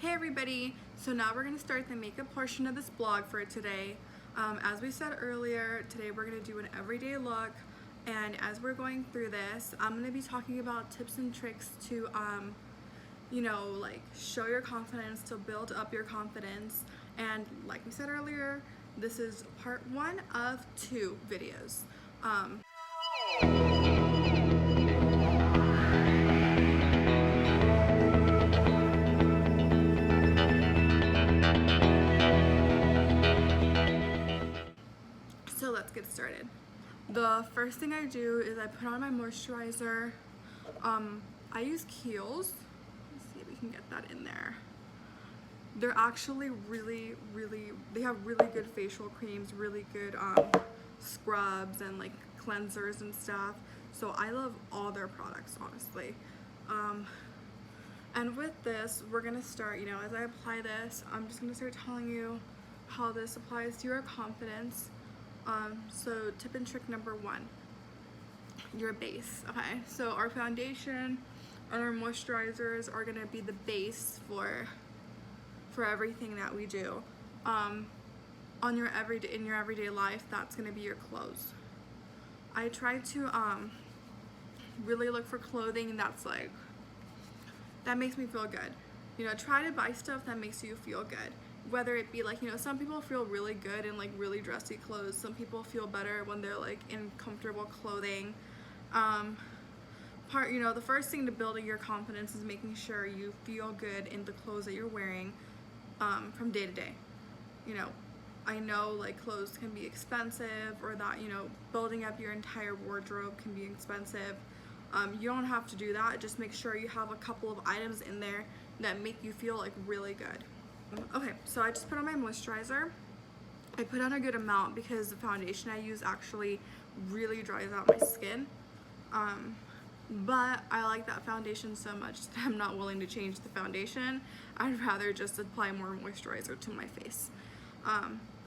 Hey everybody! So now we're going to start the makeup portion of this vlog for today. As we said earlier, today we're going to do an everyday look, and as we're going through this, I'm going to be talking about tips and tricks to, like show your confidence, to build up your confidence. And like we said earlier, this is part 1 of 2 videos. So let's get started. The first thing I do is I put on my moisturizer. I use Kiehl's. Let's see if we can get that in there. They're actually they have really good facial creams, really good scrubs and like cleansers and stuff. So I love all their products, honestly. And with this, we're gonna start, as I apply this, I'm just gonna start telling you how this applies to your confidence. So tip and trick number 1, your base. Okay, so our foundation and our moisturizers are gonna be the base for everything that we do. In your everyday life, that's gonna be your clothes. I try to really look for clothing that makes me feel good. Try to buy stuff that makes you feel good. Whether it be like, some people feel really good in like really dressy clothes. Some people feel better when they're like in comfortable clothing. The first thing to building your confidence is making sure you feel good in the clothes that you're wearing from day to day. I know like clothes can be expensive, or that, building up your entire wardrobe can be expensive. You don't have to do that. Just make sure you have a couple of items in there that make you feel like really good. Okay, so I just put on my moisturizer. I put on a good amount because the foundation I use actually really dries out my skin. But I like that foundation so much that I'm not willing to change the foundation. I'd rather just apply more moisturizer to my face.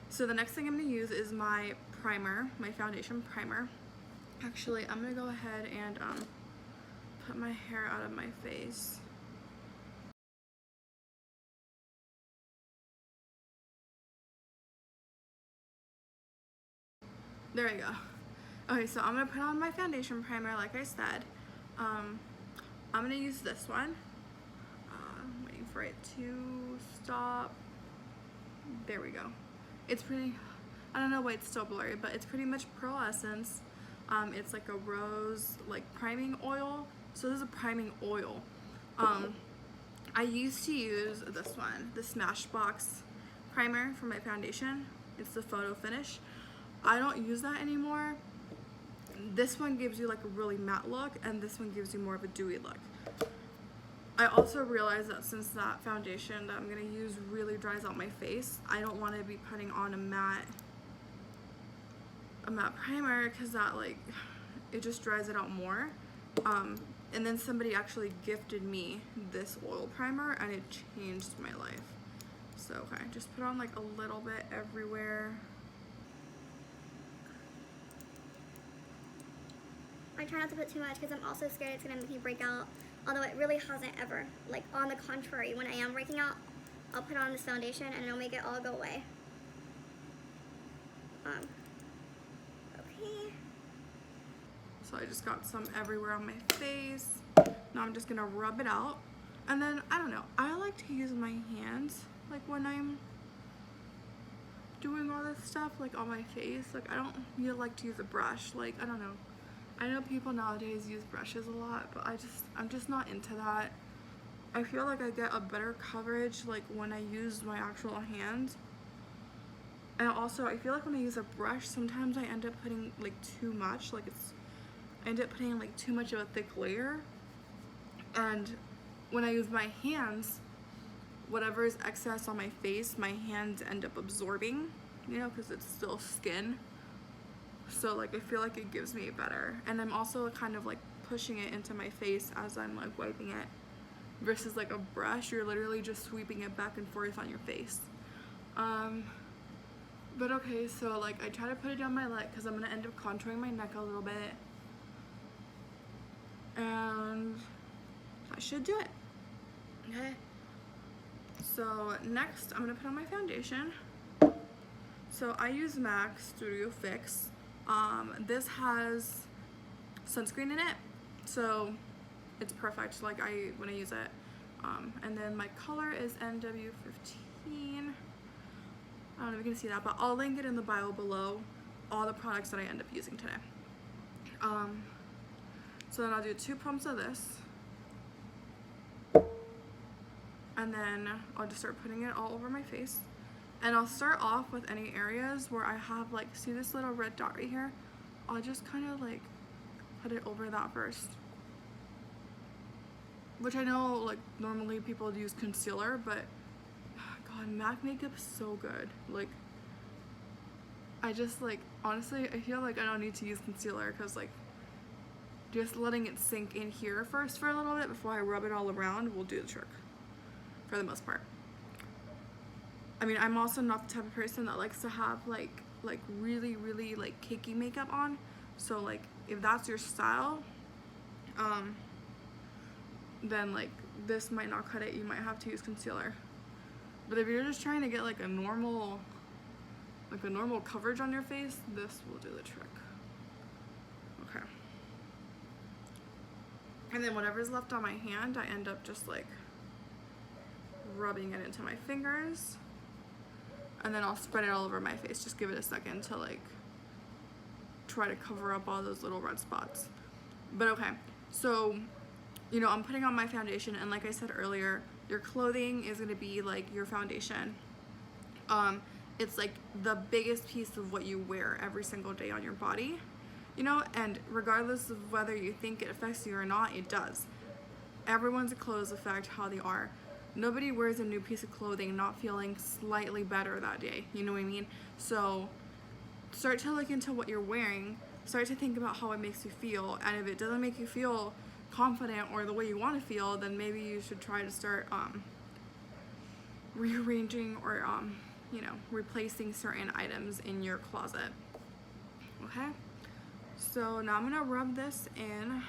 So the next thing I'm going to use is my primer, my foundation primer. Actually, I'm going to go ahead and put my hair out of my face. There we go. Okay, so I'm going to put on my foundation primer like I said. I'm going to use this one. I'm waiting for it to stop. There we go. It's pretty, I don't know why it's still blurry, but it's pretty much Pearl Essence. It's like a rose, like priming oil. So this is a priming oil. I used to use this one, the Smashbox primer for my foundation. It's the photo finish. I don't use that anymore. This one gives you like a really matte look, and this one gives you more of a dewy look. I also realized that since that foundation that I'm gonna use really dries out my face, I don't want to be putting on a matte primer, because that it just dries it out more. And then somebody actually gifted me this oil primer, and it changed my life. So okay, just put on like a little bit everywhere. I try not to put too much because I'm also scared it's going to make me break out, although it really hasn't ever. Like, on the contrary, when I am breaking out, I'll put on this foundation and it'll make it all go away. Okay. So I just got some everywhere on my face. Now I'm just going to rub it out. And then, I don't know, I like to use my hands, like when I'm doing all this stuff, like on my face. Like, I don't really like to use a brush. Like, I don't know. I know people nowadays use brushes a lot, but I'm just not into that. I feel like I get a better coverage like when I use my actual hands. And also I feel like when I use a brush, sometimes I end up putting like too much, I end up putting like too much of a thick layer. And when I use my hands, whatever is excess on my face, my hands end up absorbing, because it's still skin. So like I feel like it gives me better, and I'm also kind of like pushing it into my face as I'm like wiping it, versus like a brush, you're literally just sweeping it back and forth on your face. But okay, so like I try to put it down my leg because I'm gonna end up contouring my neck a little bit, and that should do it. Okay, So next, I'm gonna put on my foundation. So I use MAC Studio Fix. This has sunscreen in it, so it's perfect. Like when I use it. And then my color is NW15. I don't know if you can see that, but I'll link it in the bio below. All the products that I end up using today. So then I'll do 2 pumps of this. And then I'll just start putting it all over my face. And I'll start off with any areas where I have like, see this little red dot right here? I'll just kind of like put it over that first. Which I know like normally people use concealer, but God, MAC makeup's so good. Like, I just like, honestly, I feel like I don't need to use concealer because like just letting it sink in here first for a little bit before I rub it all around will do the trick for the most part. I mean, I'm also not the type of person that likes to have like really like cakey makeup on. So like if that's your style, then like this might not cut it. You might have to use concealer. But if you're just trying to get like a normal coverage on your face, this will do the trick. Okay. And then whatever's left on my hand, I end up just like rubbing it into my fingers. And then I'll spread it all over my face. Just give it a second to like try to cover up all those little red spots. But okay, so you know, I'm putting on my foundation, and like I said earlier, your clothing is gonna be like your foundation. It's like the biggest piece of what you wear every single day on your body, you know, and regardless of whether you think it affects you or not, it does. Everyone's clothes affect how they are. Nobody wears a new piece of clothing not feeling slightly better that day, you know what I mean? So start to look into what you're wearing, start to think about how it makes you feel, and if it doesn't make you feel confident or the way you want to feel, then maybe you should try to start rearranging or you know, replacing certain items in your closet. Okay, so now I'm gonna rub this in.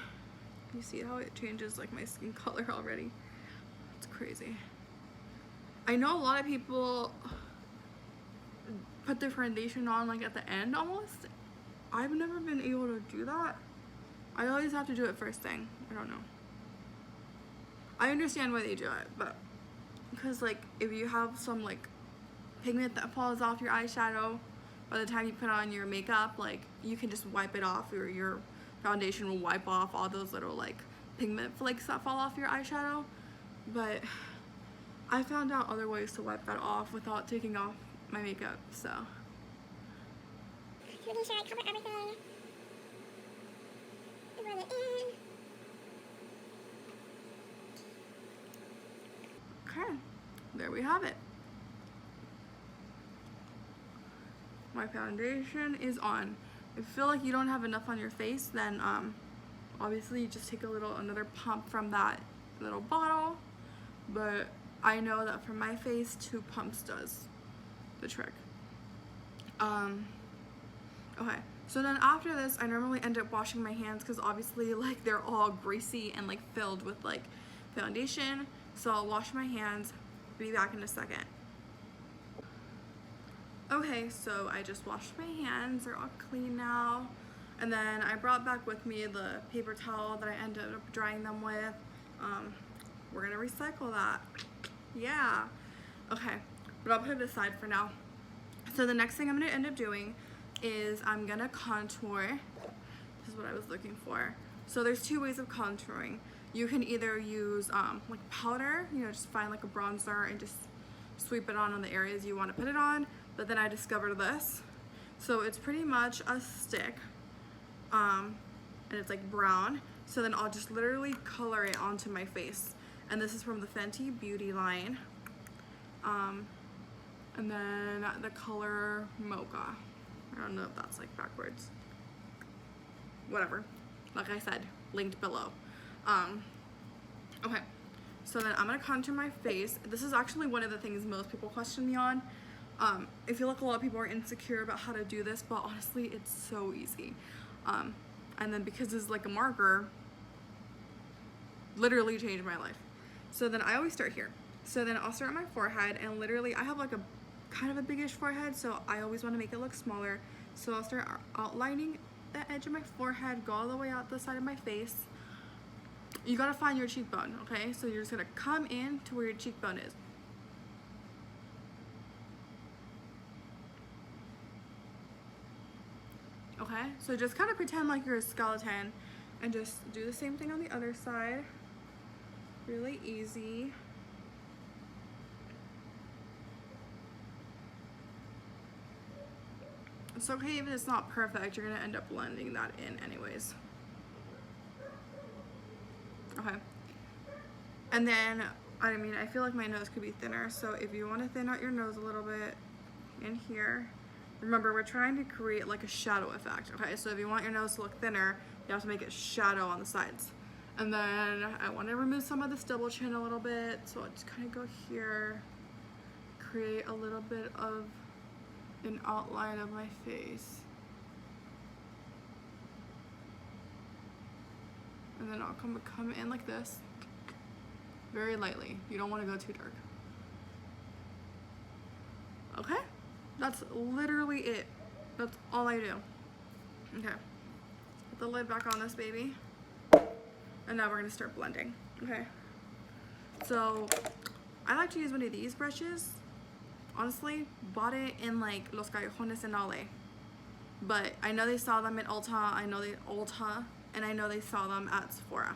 You see how it changes like my skin color already? It's crazy. I know a lot of people put their foundation on like at the end almost. I've never been able to do that. I always have to do it first thing. I don't know. I understand why they do it, but because like if you have some like pigment that falls off your eyeshadow by the time you put on your makeup, like you can just wipe it off, or your foundation will wipe off all those little like pigment flakes that fall off your eyeshadow. But I found out other ways to wipe that off without taking off my makeup, so. Making sure I cover everything. Rub it in. Okay, there we have it. My foundation is on. If you feel like you don't have enough on your face, then obviously you just take another pump from that little bottle. But I know that for my face, 2 pumps does the trick. Okay, so then after this, I normally end up washing my hands because obviously like they're all greasy and like filled with like foundation. So I'll wash my hands, be back in a second. Okay, so I just washed my hands, they're all clean now. And then I brought back with me the paper towel that I ended up drying them with. We're gonna recycle that. Yeah. Okay, but I'll put it aside for now. So the next thing I'm gonna end up doing is I'm gonna contour. This is what I was looking for. So there's 2 ways of contouring. You can either use like powder, you know, just find like a bronzer and just sweep it on the areas you want to put it on. But then I discovered this. So it's pretty much a stick, and it's like brown. So then I'll just literally color it onto my face. And this is from the Fenty Beauty line. And then the color Mocha. I don't know if that's like backwards. Whatever. Like I said, linked below. Okay, so then I'm gonna contour my face. This is actually one of the things most people question me on. I feel like a lot of people are insecure about how to do this, but honestly, it's so easy. And then because it's like a marker, literally changed my life. So then I always start here. So then I'll start on my forehead, and literally I have like a kind of a biggish forehead, so I always want to make it look smaller. So I'll start outlining the edge of my forehead, go all the way out the side of my face. You gotta find your cheekbone, okay? So you're just gonna come in to where your cheekbone is. Okay, so just kind of pretend like you're a skeleton and just do the same thing on the other side. Really easy. It's okay if it's not perfect, you're gonna end up blending that in anyways. Okay. And then, I mean, I feel like my nose could be thinner, so if you want to thin out your nose a little bit in here, remember we're trying to create like a shadow effect, okay? So if you want your nose to look thinner, you have to make it shadow on the sides. And then I want to remove some of this double chin a little bit, so I'll just kind of go here, create a little bit of an outline of my face. And then I'll come in like this, very lightly. You don't want to go too dark. Okay, that's literally it. That's all I do. Okay, put the lid back on this baby. And now we're gonna start blending, okay? So, I like to use one of these brushes. Honestly, bought it in like Los Callejones en Ale. But I know they sell them at Ulta, and I know they sell them at Sephora.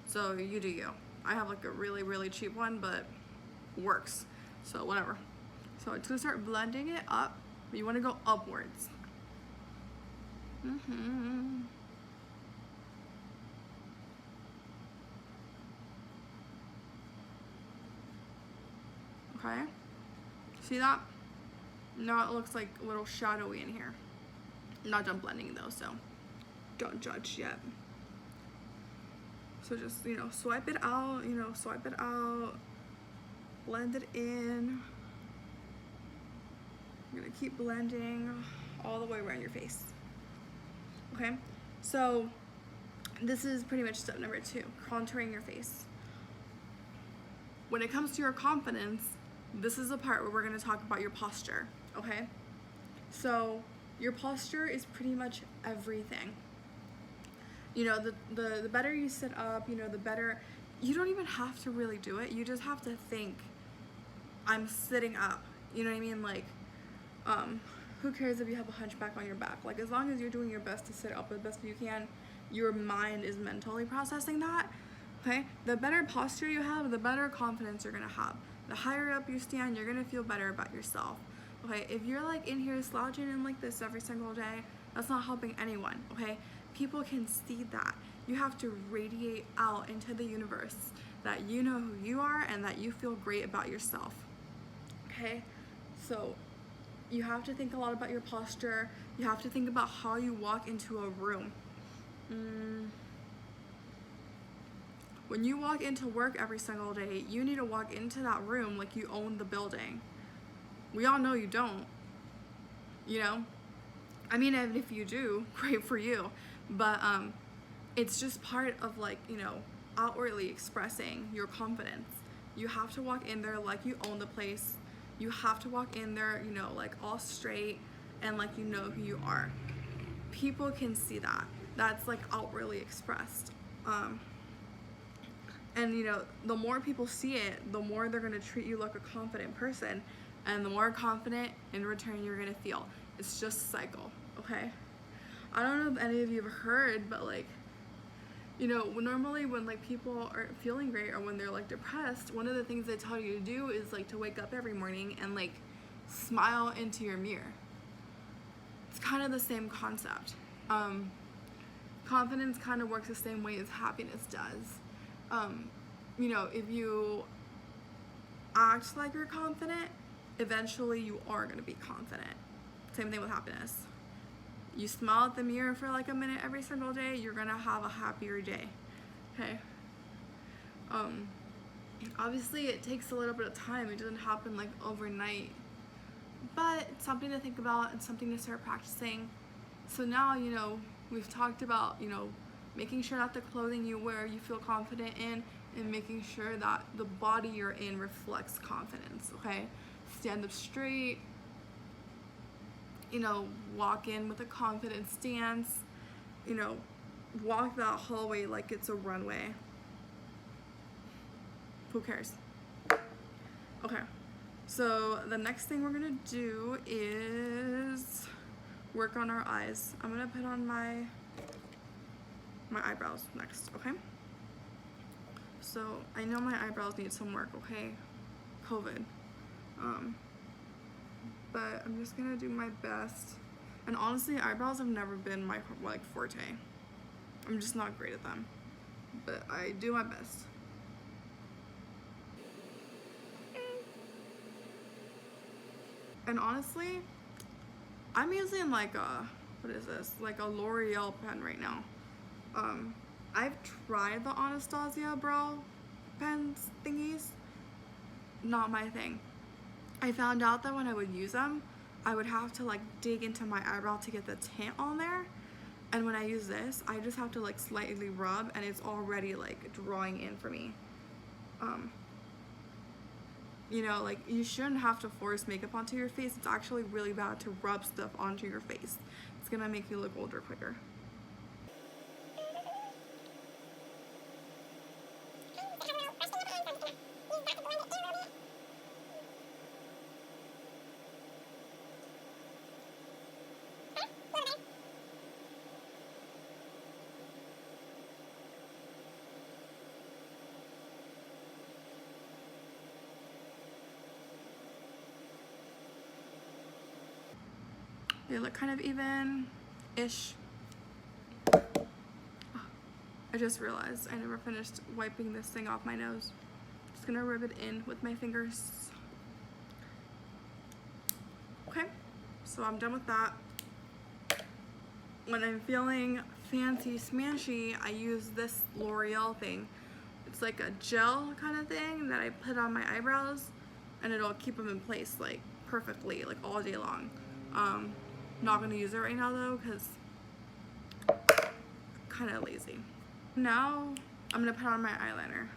So you do you. I have like a really, really cheap one, but works. So whatever. So it's gonna start blending it up. But you wanna go upwards. Okay, see that? Now it looks like a little shadowy in here. I'm not done blending though, so don't judge yet. So just, you know, swipe it out, blend it in. I'm gonna keep blending all the way around your face. Okay, so this is pretty much step number 2, contouring your face. When it comes to your confidence, this is the part where we're gonna talk about your posture, okay? So your posture is pretty much everything. You know, the better you sit up, you know, the better, you don't even have to really do it. You just have to think, I'm sitting up, you know what I mean? Like, who cares if you have a hunchback on your back? Like, as long as you're doing your best to sit up as best you can, your mind is mentally processing that, okay? The better posture you have, the better confidence you're gonna have. The higher up you stand, you're gonna feel better about yourself. Okay, if you're like in here slouching in like this every single day, that's not helping anyone, okay? People can see that. You have to radiate out into the universe that you know who you are and that you feel great about yourself, okay? So you have to think a lot about your posture. You have to think about how you walk into a room. When you walk into work every single day, you need to walk into that room like you own the building. We all know you don't, you know? I mean, and if you do, great for you. But it's just part of like, you know, outwardly expressing your confidence. You have to walk in there like you own the place. You have to walk in there, you know, like all straight and like you know who you are. People can see that. That's like outwardly expressed. And you know, the more people see it, the more they're gonna treat you like a confident person, and the more confident in return you're gonna feel. It's just a cycle, okay? I don't know if any of you have heard, but like, you know, normally when like people aren't feeling great or when they're like depressed, one of the things they tell you to do is like to wake up every morning and like smile into your mirror. It's kind of the same concept. Confidence kind of works the same way as happiness does. You know, if you act like you're confident, eventually you are going to be confident. Same thing with happiness. You smile at the mirror for like a minute every single day, you're going to have a happier day. Okay? Obviously it takes a little bit of time. It doesn't happen like overnight. But it's something to think about and something to start practicing. So now, we've talked about, making sure that the clothing you wear you feel confident in, and making sure that the body you're in reflects confidence, okay? Stand up straight, you know, walk in with a confident stance, you know, walk that hallway like it's a runway. Who cares? Okay, so the next thing we're gonna do is work on our eyes. I'm gonna put on my eyebrows next, okay? So I know my eyebrows need some work, okay? COVID. But I'm just gonna do my best. And honestly, eyebrows have never been my like forte. I'm just not great at them, but I do my best. And honestly, I'm using like a, what is this? Like a L'Oreal pen right now. I've tried the Anastasia brow pens thingies. Not my thing. I found out that when I would use them, I would have to like dig into my eyebrow to get the tint on there. And when I use this, I just have to like slightly rub and it's already like drawing in for me. You know, like you shouldn't have to force makeup onto your face. It's actually really bad to rub stuff onto your face. It's gonna make you look older quicker. They look kind of even-ish. I just realized I never finished wiping this thing off my nose. Just gonna rub it in with my fingers. Okay, so I'm done with that. When I'm feeling fancy smashy, I use this L'Oreal thing. It's like a gel kind of thing that I put on my eyebrows and it'll keep them in place like perfectly, like all day long. Not gonna use it right now though because kind of lazy. Now I'm gonna put on my eyeliner.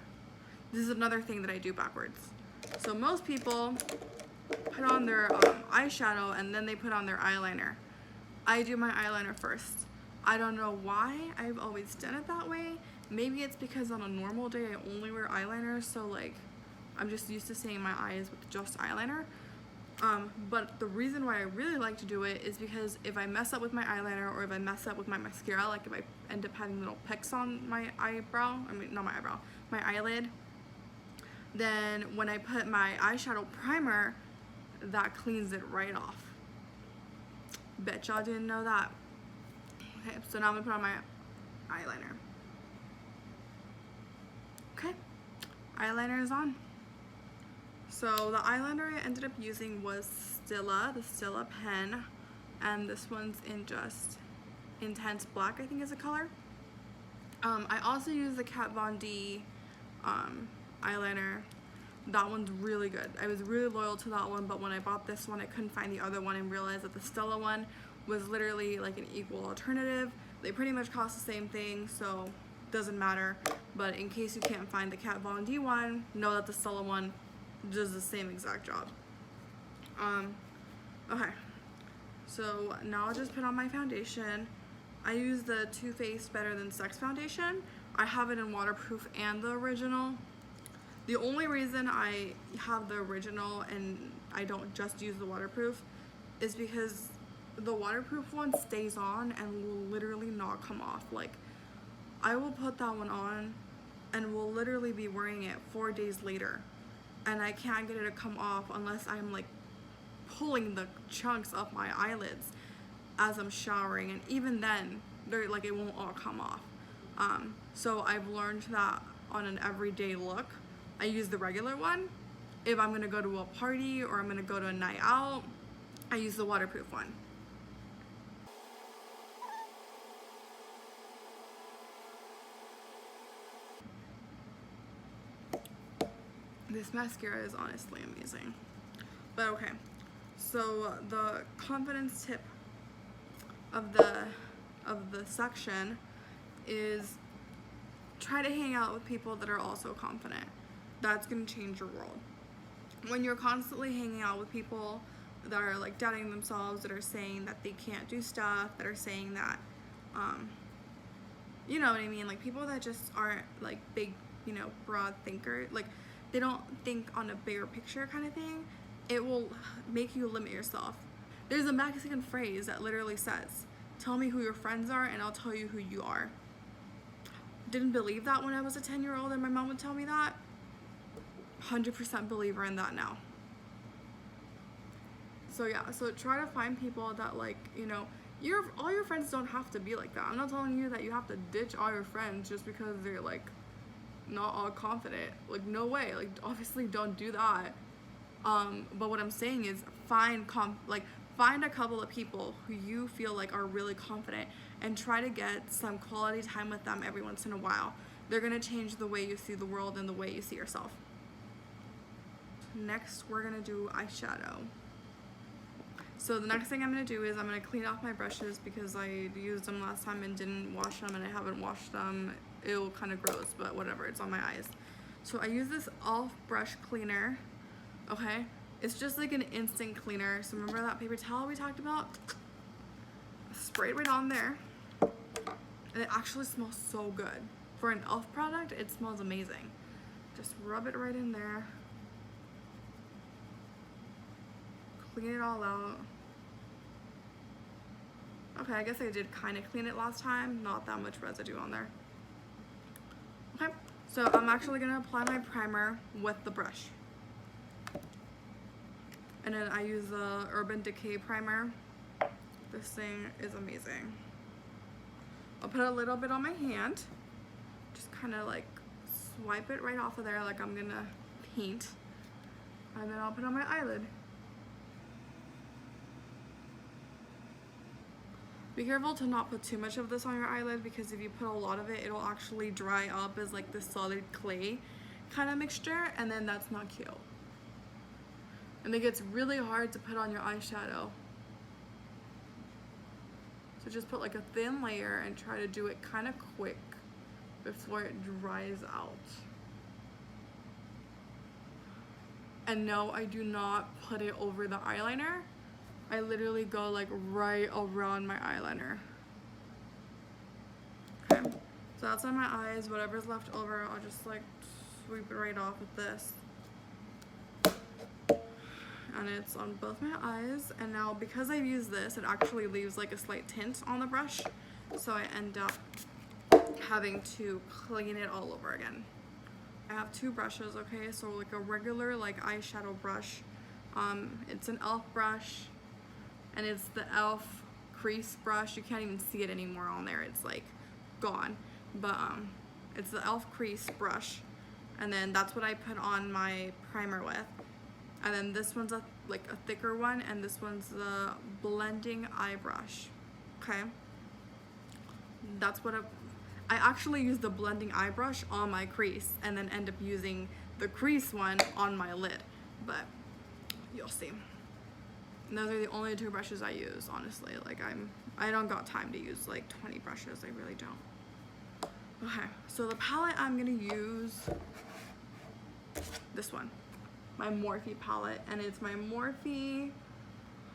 This is another thing that I do backwards. So most people put on their eyeshadow and then they put on their eyeliner. I do my eyeliner first. I don't know why I've always done it that way. Maybe it's because on a normal day I only wear eyeliner, so like I'm just used to seeing my eyes with just eyeliner. But the reason why I really like to do it is because if I mess up with my eyeliner or if I mess up with my mascara, like if I end up having little picks on my eyebrow, I mean not my eyebrow, my eyelid, then when I put my eyeshadow primer, that cleans it right off. Bet y'all didn't know that. Okay, so now I'm gonna put on my eyeliner. Okay, eyeliner is on. So the eyeliner I ended up using was Stila, the Stila pen, and this one's in just Intense Black, I think is the color. I also use the Kat Von D eyeliner. That one's really good. I was really loyal to that one, but when I bought this one, I couldn't find the other one and realized that the Stila one was literally like an equal alternative. They pretty much cost the same thing, so doesn't matter. But in case you can't find the Kat Von D one, know that the Stila one does the same exact job. Okay, so now I'll just put on my foundation. I use the Too Faced Better Than Sex foundation. I have it in waterproof and the original. The only reason I have the original and I don't just use the waterproof is because the waterproof one stays on and will literally not come off. Like, I will put that one on and will literally be wearing it 4 days later, and I can't get it to come off unless I'm like pulling the chunks off my eyelids as I'm showering, and even then they're like, it won't all come off. So I've learned that on an everyday look, I use the regular one. If I'm gonna go to a party or I'm gonna go to a night out, I use the waterproof one. This mascara is honestly amazing. But okay, so the confidence tip of the section is try to hang out with people that are also confident. That's gonna change your world. When you're constantly hanging out with people that are like doubting themselves, that are saying that they can't do stuff, that are saying that, you know what I mean? Like people that just aren't like big, you know, broad thinker, like they don't think on a bigger picture kind of thing, it will make you limit yourself. There's a Mexican phrase that literally says, tell me who your friends are and I'll tell you who you are. Didn't believe that when I was a 10-year-old and my mom would tell me that. 100% believer in that now. So yeah, so try to find people that like, you know, all your friends don't have to be like that. I'm not telling you that you have to ditch all your friends just because they're like not all confident. Like no way. Like obviously don't do that. But what I'm saying is find a couple of people who you feel like are really confident and try to get some quality time with them every once in a while. They're gonna change the way you see the world and the way you see yourself. Next, we're gonna do eyeshadow. So the next thing I'm gonna do is I'm gonna clean off my brushes because I used them last time and didn't wash them, and I haven't washed them. It'll kind of gross, but whatever, it's on my eyes. So I use this e.l.f. brush cleaner, okay? It's just like an instant cleaner. So remember that paper towel we talked about? Spray it right on there. And it actually smells so good. For an e.l.f. product, it smells amazing. Just rub it right in there. Clean it all out. Okay, I guess I did kind of clean it last time. Not that much residue on there. Okay, so I'm actually gonna apply my primer with the brush. And then I use the Urban Decay primer. This thing is amazing. I'll put a little bit on my hand. Just kind of like swipe it right off of there like I'm gonna paint. And then I'll put on my eyelid. Be careful to not put too much of this on your eyelid because if you put a lot of it, it'll actually dry up as like this solid clay kind of mixture, and then that's not cute. And it gets really hard to put on your eyeshadow. So just put like a thin layer and try to do it kind of quick before it dries out. And no, I do not put it over the eyeliner. I literally go like right around my eyeliner. Okay, so that's on my eyes. Whatever's left over, I'll just like sweep it right off with this. And it's on both my eyes. And now because I've used this, it actually leaves like a slight tint on the brush. So I end up having to clean it all over again. I have two brushes, okay? So like a regular like eyeshadow brush. It's an e.l.f. brush. And it's the e.l.f. crease brush. You can't even see it anymore on there. It's like gone. But it's the e.l.f. crease brush. And then that's what I put on my primer with. And then this one's like a thicker one, and this one's the blending eye brush. Okay. That's what I actually use the blending eye brush on my crease and then end up using the crease one on my lid. But you'll see. And those are the only two brushes I use, honestly. Like I don't got time to use like 20 brushes. I really don't. Okay, so the palette I'm gonna use this one, my Morphe palette, and it's my Morphe.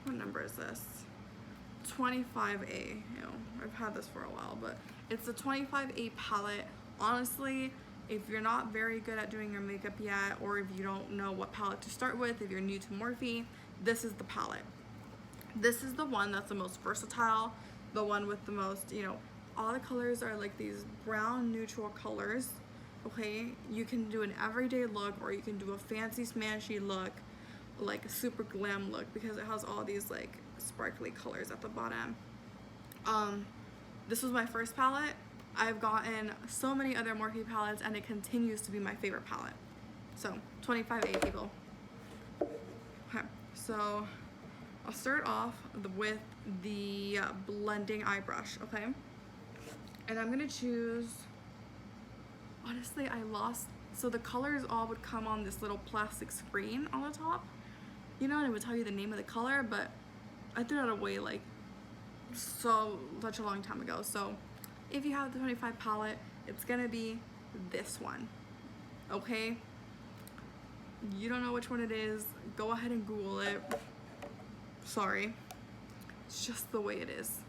What number is this? 25A. You know, I've had this for a while, but it's the 25A palette. Honestly, if you're not very good at doing your makeup yet, or if you don't know what palette to start with, if you're new to Morphe, this is the palette. This is the one that's the most versatile, the one with the most, you know, all the colors are like these brown neutral colors, okay? You can do an everyday look, or you can do a fancy smashy look, like a super glam look, because it has all these like sparkly colors at the bottom. This was my first palette. I've gotten so many other Morphe palettes, and it continues to be my favorite palette. So 25A, people. Okay, so I'll start off with the blending eye brush, okay? And I'm gonna choose, honestly, so the colors all would come on this little plastic screen on the top, you know, and it would tell you the name of the color, but I threw that away like such a long time ago. So if you have the 25 palette, it's gonna be this one, okay? You don't know which one it is, go ahead and Google it. Sorry, it's just the way it is.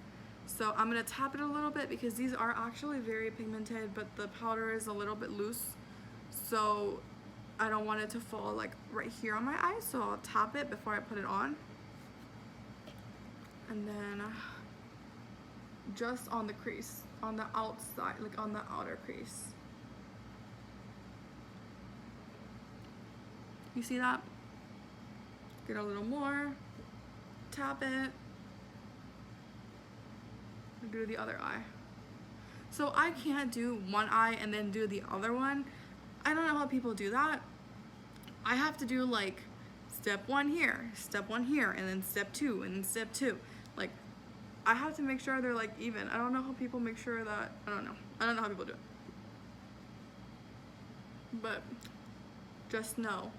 So I'm gonna tap it a little bit because these are actually very pigmented, but the powder is a little bit loose, so I don't want it to fall like right here on my eye, so I'll tap it before I put it on. And then just on the crease, on the outside, like on the outer crease. You see that? Get a little more, tap it, and do the other eye. So I can't do one eye and then do the other one. I don't know how people do that. I have to do like step 1 here, step 1 here, and then step 2, and then step 2. Like, I have to make sure they're like even. I don't know how people make sure that, I don't know how people do it. But just know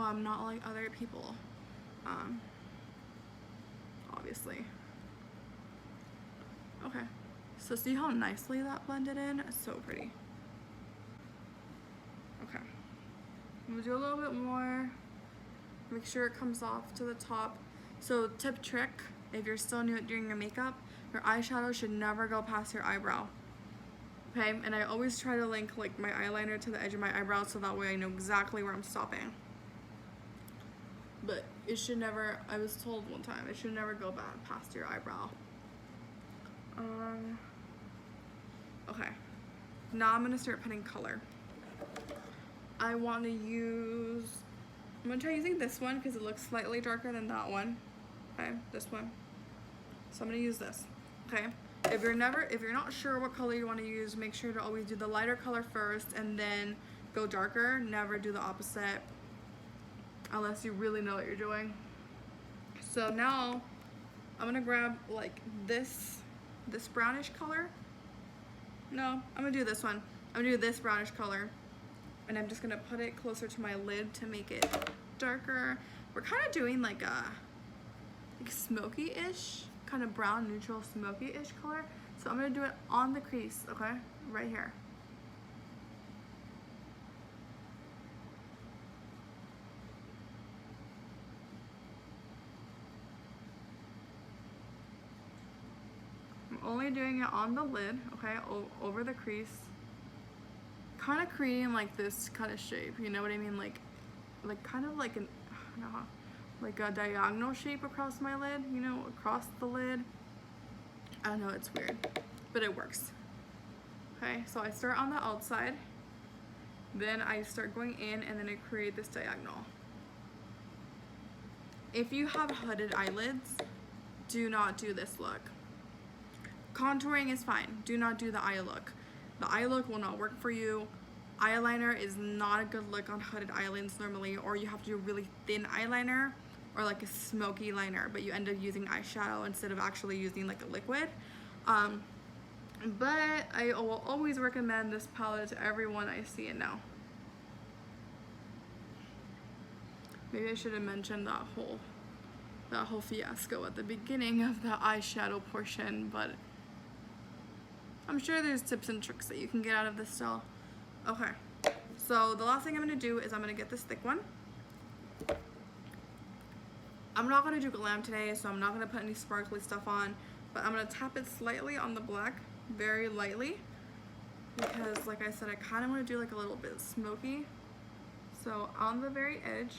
I'm not like other people, obviously. Okay, so see how nicely that blended in? It's so pretty. Okay, I'm gonna do a little bit more, make sure it comes off to the top. So tip trick, if you're still new at doing your makeup, your eyeshadow should never go past your eyebrow. Okay, and I always try to link like my eyeliner to the edge of my eyebrow so that way I know exactly where I'm stopping. But it should never, I was told one time, it should never go back past your eyebrow. Okay, now I'm gonna start putting color. I want to use, I'm gonna try using this one because it looks slightly darker than that one. Okay, this one. So I'm gonna use this. Okay, if you're not sure what color you want to use, make sure to always do the lighter color first and then go darker. Never do the opposite unless you really know what you're doing. So now I'm gonna grab like this brownish color. No, I'm gonna do this one. I'm gonna do this brownish color, and I'm just gonna put it closer to my lid to make it darker. We're kind of doing like a smoky-ish, kind of brown neutral smoky-ish color. So I'm gonna do it on the crease, okay, right here. I'm only doing it on the lid, okay, over the crease. Kind of creating like this kind of shape, you know what I mean? Like kind of like an, I don't know how, like a diagonal shape across my lid, you know, across the lid. I don't know, it's weird, but it works. Okay, so I start on the outside, then I start going in, and then I create this diagonal. If you have hooded eyelids, do not do this look. Contouring is fine, do not do the eye look. The eye look will not work for you. Eyeliner is not a good look on hooded eyelids normally, or you have to do really thin eyeliner or like a smoky liner, but you end up using eyeshadow instead of actually using like a liquid. But I will always recommend this palette to everyone I see it now. Maybe I should have mentioned that whole fiasco at the beginning of the eyeshadow portion, but I'm sure there's tips and tricks that you can get out of this style. Okay, so the last thing I'm gonna do is I'm gonna get this thick one. I'm not gonna do glam today, so I'm not gonna put any sparkly stuff on, but I'm gonna tap it slightly on the black, very lightly, because like I said, I kind of want to do like a little bit smoky. So on the very edge,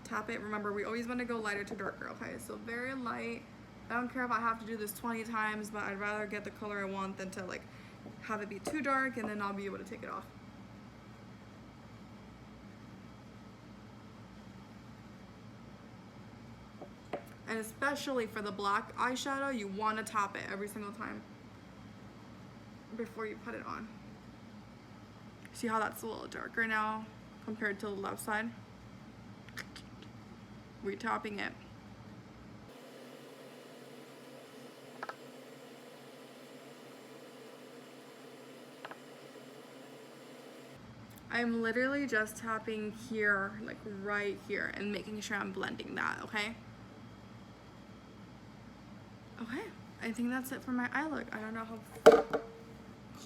tap it. Remember, we always want to go lighter to darker, okay? So very light. I don't care if I have to do this 20 times, but I'd rather get the color I want than to like have it be too dark and then I'll be able to take it off. And especially for the black eyeshadow, you want to tap it every single time before you put it on. See how that's a little darker now compared to the left side? Retapping it. I'm literally just tapping here, like right here, and making sure I'm blending that, okay? Okay, I think that's it for my eye look. I don't know how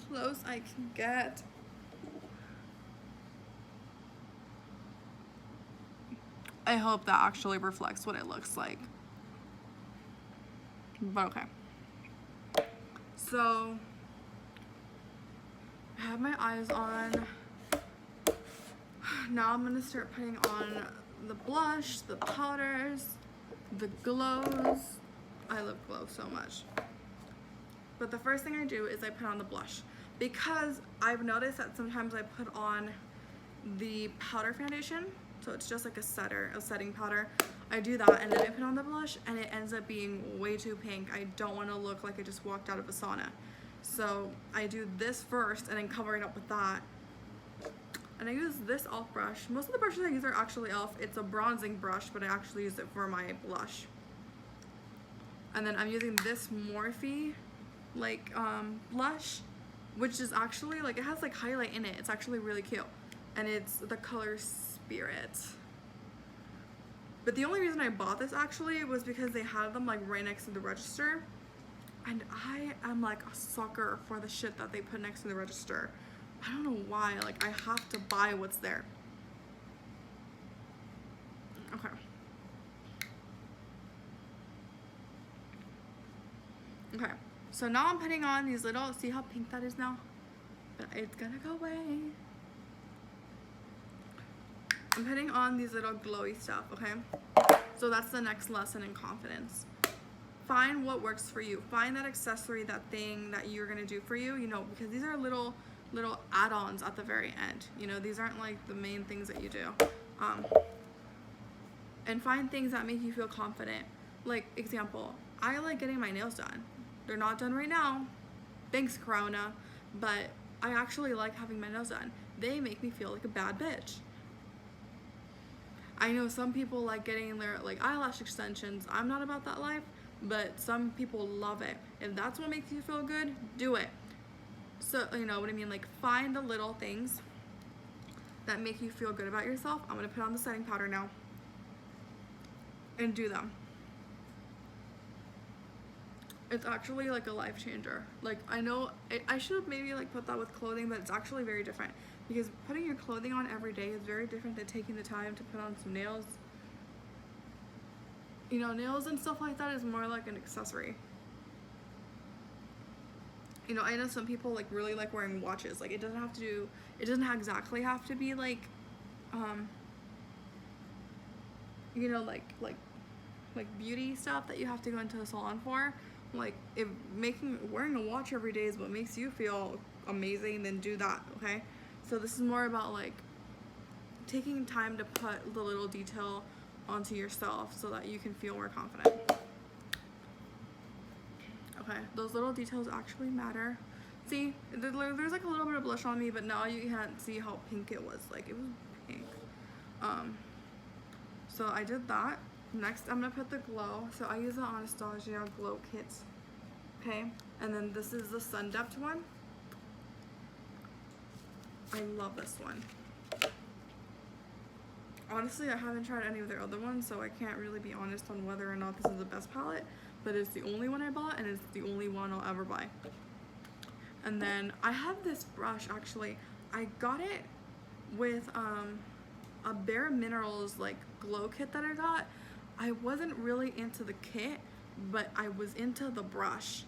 close I can get. I hope that actually reflects what it looks like. But okay. So, I have my eyes on. Now I'm gonna start putting on the blush, the powders, the glows. I love glow so much. But the first thing I do is I put on the blush, because I've noticed that sometimes I put on the powder foundation, so it's just like a setting powder. I do that and then I put on the blush and it ends up being way too pink. I don't want to look like I just walked out of a sauna. So I do this first and then cover it up with that. And I use this e.l.f. brush. Most of the brushes I use are actually e.l.f. It's a bronzing brush, but I actually use it for my blush. And then I'm using this Morphe like blush, which is actually like, it has like highlight in it. It's actually really cute. And it's the color Spirit. But the only reason I bought this actually was because they had them like right next to the register. And I am like a sucker for the shit that they put next to the register. I don't know why, like I have to buy what's there. Okay. Okay, so now I'm putting on these little, see how pink that is now? But it's gonna go away. I'm putting on these little glowy stuff, okay? So that's the next lesson in confidence. Find what works for you. Find that accessory, that thing that you're gonna do for you, you know, because these are little add-ons at the very end. You know, these aren't like the main things that you do. And find things that make you feel confident. Like, example, I like getting my nails done. They're not done right now. Thanks, Corona. But I actually like having my nails done. They make me feel like a bad bitch. I know some people like getting their like eyelash extensions. I'm not about that life, but some people love it. If that's what makes you feel good, do it. So, you know what I mean? Like, find the little things that make you feel good about yourself. I'm gonna put on the setting powder now and do them. It's actually like a life changer. Like, I know I should have maybe like put that with clothing, but it's actually very different, because putting your clothing on every day is very different than taking the time to put on some nails. You know, nails and stuff like that is more like an accessory. You know, I know some people like really like wearing watches. Like, it doesn't exactly have to be like, you know, like beauty stuff that you have to go into a salon for. Like, if wearing a watch every day is what makes you feel amazing, then do that, okay? So this is more about like taking time to put the little detail onto yourself so that you can feel more confident. Okay, those little details actually matter. See, there's like a little bit of blush on me, but now you can't see how pink it was. Like, it was pink. So I did that. Next, I'm gonna put the glow. So I use the Anastasia Glow Kit. Okay, and then this is the Sun Depth one. I love this one. Honestly, I haven't tried any of their other ones, so I can't really be honest on whether or not this is the best palette, but it's the only one I bought, and it's the only one I'll ever buy. And then I have this brush, actually. I got it with a Bare Minerals like glow kit that I got. I wasn't really into the kit, but I was into the brush.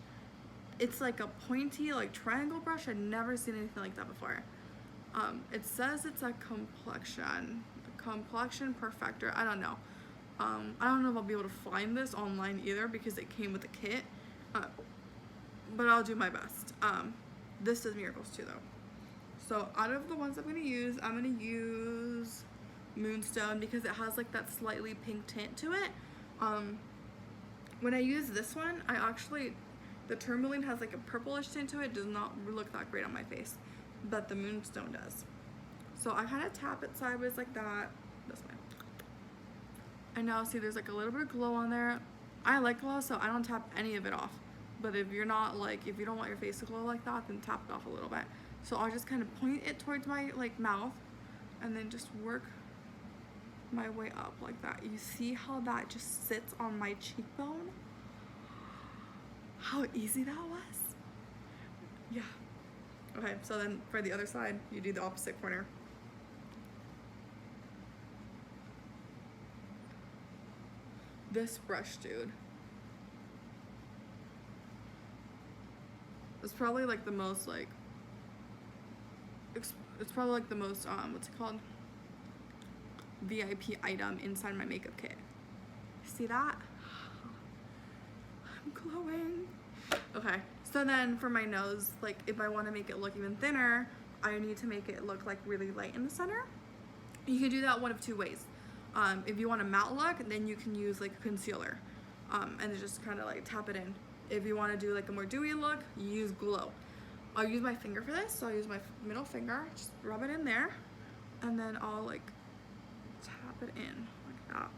It's like a pointy like triangle brush. I'd never seen anything like that before. It says it's a complexion perfector. I don't know. I don't know if I'll be able to find this online either, because it came with a kit. But I'll do my best. This does miracles too, though. So out of the ones I'm gonna use Moonstone, because it has like that slightly pink tint to it. When I use this one, the tourmaline has like a purplish tint to it. It does not look that great on my face, but the Moonstone does. So I kind of tap it sideways like that, this way. And now see, there's like a little bit of glow on there. I like glow, so I don't tap any of it off. But if you don't want your face to glow like that, then tap it off a little bit. So I'll just kind of point it towards my like mouth, and then just work my way up like that. You see how that just sits on my cheekbone? how easy that was? Yeah. Okay, so then for the other side, you do the opposite corner. This brush, dude. It's probably like the most like, it's probably like the most, what's it called? VIP item inside my makeup kit. See that? I'm glowing. Okay, so then for my nose, like if I want to make it look even thinner, I need to make it look like really light in the center. You can do that one of two ways. If you want a matte look, then you can use like a concealer and just kind of like tap it in. If you want to do like a more dewy look, you use glow. I'll use my finger for this, so I'll use my middle finger, just rub it in there, and then I'll like tap it in like that.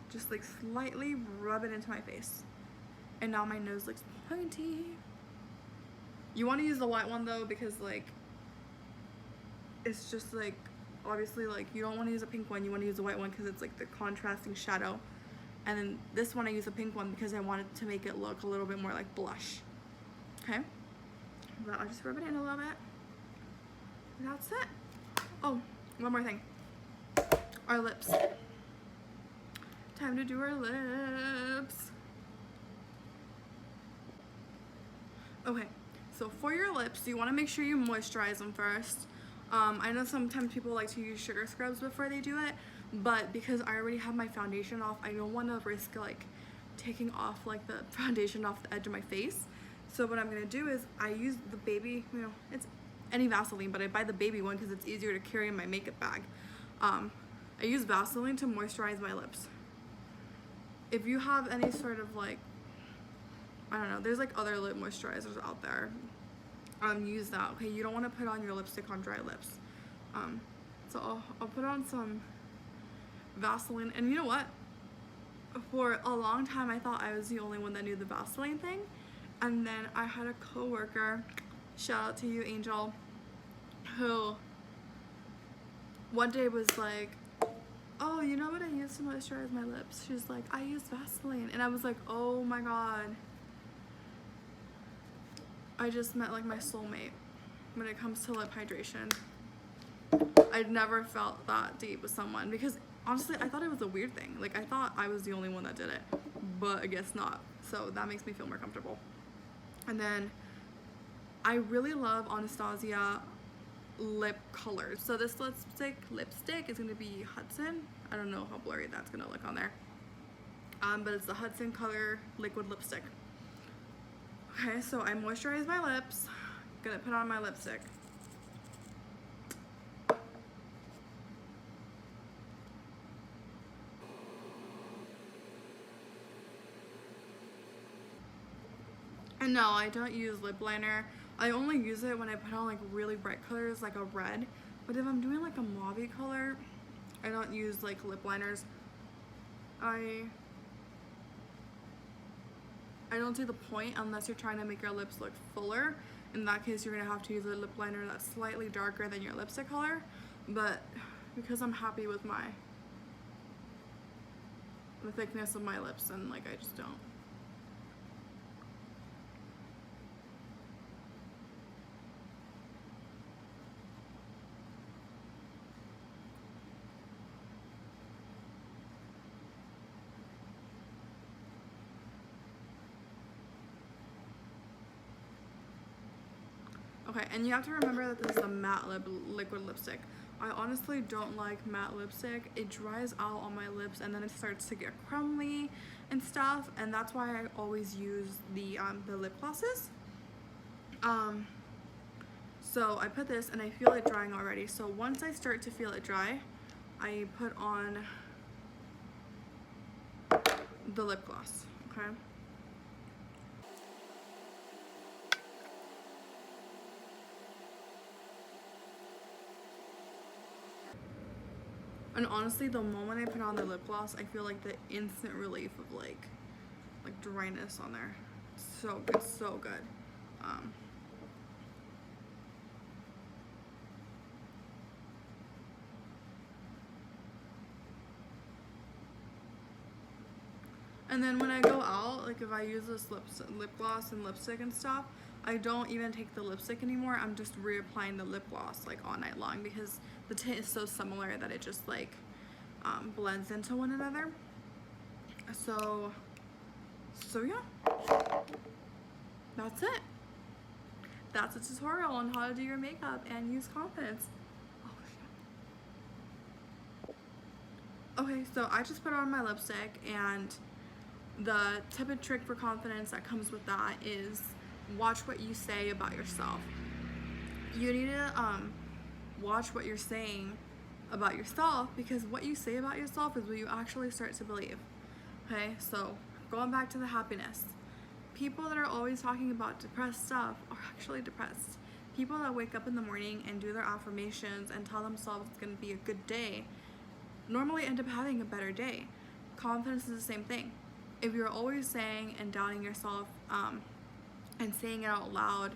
Just like slightly rub it into my face. And now my nose looks pointy. You want to use the white one though, because like it's just like, obviously like you don't want to use a pink one, you want to use a white one because it's like the contrasting shadow. And then this one I use a pink one because I wanted to make it look a little bit more like blush. Okay, but I'll just rub it in a little bit. And that's it. Oh, one more thing. Our lips. Time to do our lips. Okay, so for your lips, you want to make sure you moisturize them first. I know sometimes people like to use sugar scrubs before they do it, but because I already have my foundation off, I don't want to risk like taking off like the foundation off the edge of my face. So what I'm going to do is I use the baby, you know, it's any Vaseline, but I buy the baby one because it's easier to carry in my makeup bag. I use Vaseline to moisturize my lips. If you have any sort of like, I don't know, there's like other lip moisturizers out there. Use that. Okay, you don't want to put on your lipstick on dry lips. So I'll put on some Vaseline, and you know what? For a long time I thought I was the only one that knew the Vaseline thing, and then I had a coworker, shout out to you, Angel, who one day was like, oh, you know what I use to moisturize my lips? She's like, I use Vaseline. And I was like, oh my god, I just met like my soulmate when it comes to lip hydration. I'd never felt that deep with someone, because honestly I thought it was a weird thing. Like I thought I was the only one that did it, but I guess not. So that makes me feel more comfortable. And then I really love Anastasia lip colors. So this lipstick is gonna be Hudson. I don't know how blurry that's gonna look on there. But it's the Hudson color liquid lipstick. Okay, so I moisturize my lips. Gonna put on my lipstick. And no, I don't use lip liner. I only use it when I put on like really bright colors like a red. But if I'm doing like a mauve color, I don't use like lip liners. I don't see the point unless you're trying to make your lips look fuller. In that case, you're gonna have to use a lip liner that's slightly darker than your lipstick color. But because I'm happy with the thickness of my lips, and like I just don't. Okay, and you have to remember that this is a matte liquid lipstick. I honestly don't like matte lipstick. It dries out on my lips and then it starts to get crumbly and stuff, and that's why I always use the lip glosses. So I put this and I feel it drying already. So once I start to feel it dry, I put on the lip gloss, okay? And honestly, the moment I put on the lip gloss, I feel like the instant relief of like dryness on there. So good, so good. And then when I go out, like if I use this lip gloss and lipstick and stuff, I don't even take the lipstick anymore. I'm just reapplying the lip gloss like all night long because the tint is so similar that it just like blends into one another. So yeah, that's it. That's a tutorial on how to do your makeup and use confidence. Okay, so I just put on my lipstick, and the tip and trick for confidence that comes with that is watch what you say about yourself. You need to watch what you're saying about yourself, because what you say about yourself is what you actually start to believe. Okay, so going back to the happiness. People that are always talking about depressed stuff are actually depressed. People that wake up in the morning and do their affirmations and tell themselves it's going to be a good day normally end up having a better day. Confidence is the same thing. If you're always saying and doubting yourself and saying it out loud,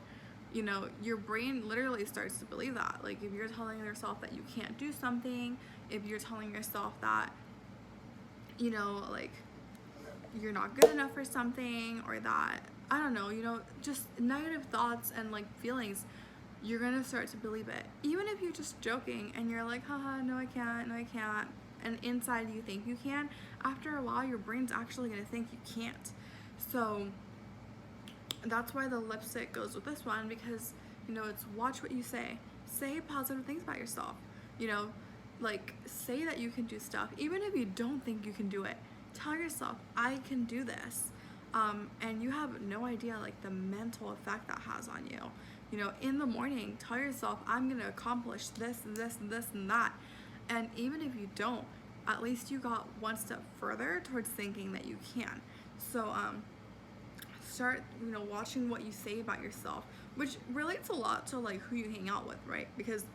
you know, your brain literally starts to believe that. Like if you're telling yourself that you can't do something, if you're telling yourself that, you know, like you're not good enough for something, or that, I don't know, you know, just negative thoughts and like feelings, you're gonna start to believe it. Even if you're just joking and you're like, haha, no I can't, no I can't, and inside you think you can, after a while your brain's actually gonna think you can't. So that's why the lipstick goes with this one, because, you know, it's watch what you say. Say positive things about yourself. You know, like say that you can do stuff, even if you don't think you can do it. Tell yourself, I can do this. And you have no idea like the mental effect that has on you. You know, in the morning, tell yourself, I'm gonna accomplish this and this and this and that. And even if you don't, at least you got one step further towards thinking that you can. So start, you know, watching what you say about yourself, which relates a lot to like who you hang out with, right? Because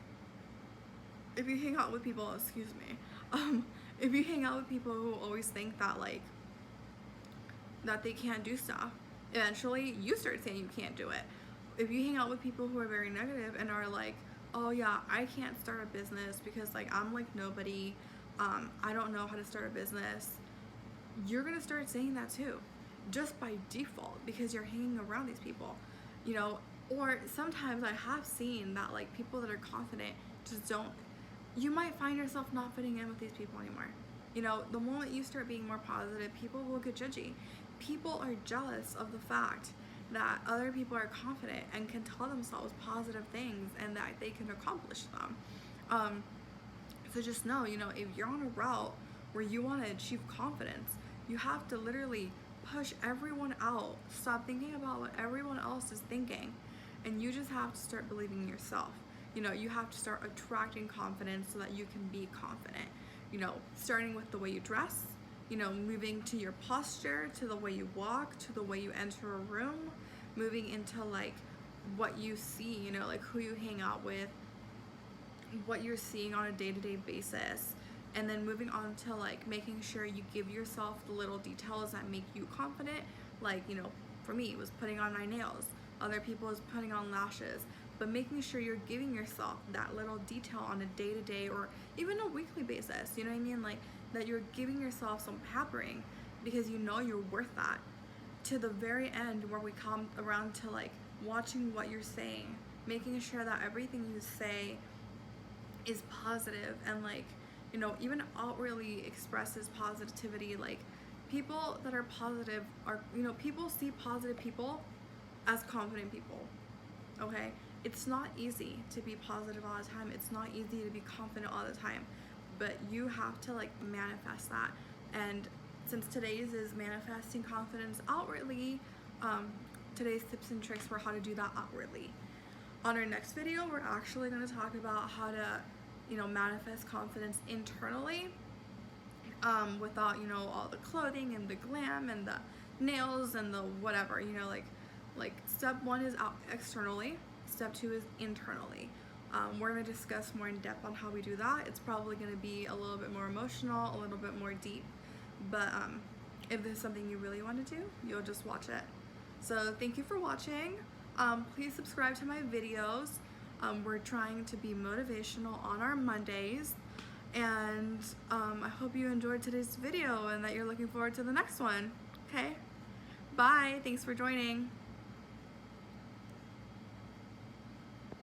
if you hang out with people, excuse me, if you hang out with people who always think that like that they can't do stuff, eventually you start saying you can't do it. If you hang out with people who are very negative and are like, oh yeah, I can't start a business because like I'm like nobody, I don't know how to start a business, you're gonna start saying that too, just by default, because you're hanging around these people, you know. Or sometimes I have seen that like people that are confident just don't, you might find yourself not fitting in with these people anymore. You know, the moment you start being more positive, people will get judgy. People are jealous of the fact that other people are confident and can tell themselves positive things and that they can accomplish them. So just know, you know, if you're on a route where you want to achieve confidence, you have to literally push everyone out. Stop thinking about what everyone else is thinking, and you just have to start believing in yourself. You know, you have to start attracting confidence so that you can be confident. You know, starting with the way you dress, you know, moving to your posture, to the way you walk, to the way you enter a room, moving into like what you see, you know, like who you hang out with, what you're seeing on a day-to-day basis, and then moving on to like making sure you give yourself the little details that make you confident. Like, you know, for me, it was putting on my nails. Other people is putting on lashes. But making sure you're giving yourself that little detail on a day-to-day or even a weekly basis, you know what I mean? Like that you're giving yourself some pampering because you know you're worth that. To the very end, where we come around to like watching what you're saying, making sure that everything you say is positive and like, you know, even outwardly expresses positivity. Like people that are positive are, you know, people see positive people as confident people. Okay, it's not easy to be positive all the time. It's not easy to be confident all the time, but you have to like manifest that. And since today's is manifesting confidence outwardly, today's tips and tricks for how to do that outwardly. On our next video, we're actually going to talk about how to, you know, manifest confidence internally, without, you know, all the clothing and the glam and the nails and the whatever, you know, like step one is out externally, step two is internally. We're going to discuss more in depth on how we do that. It's probably going to be a little bit more emotional, a little bit more deep, but if this is something you really want to do, you'll just watch it. So thank you for watching. Please subscribe to my videos. We're trying to be motivational on our Mondays, and I hope you enjoyed today's video and that you're looking forward to the next one. Okay? Bye. Thanks for joining.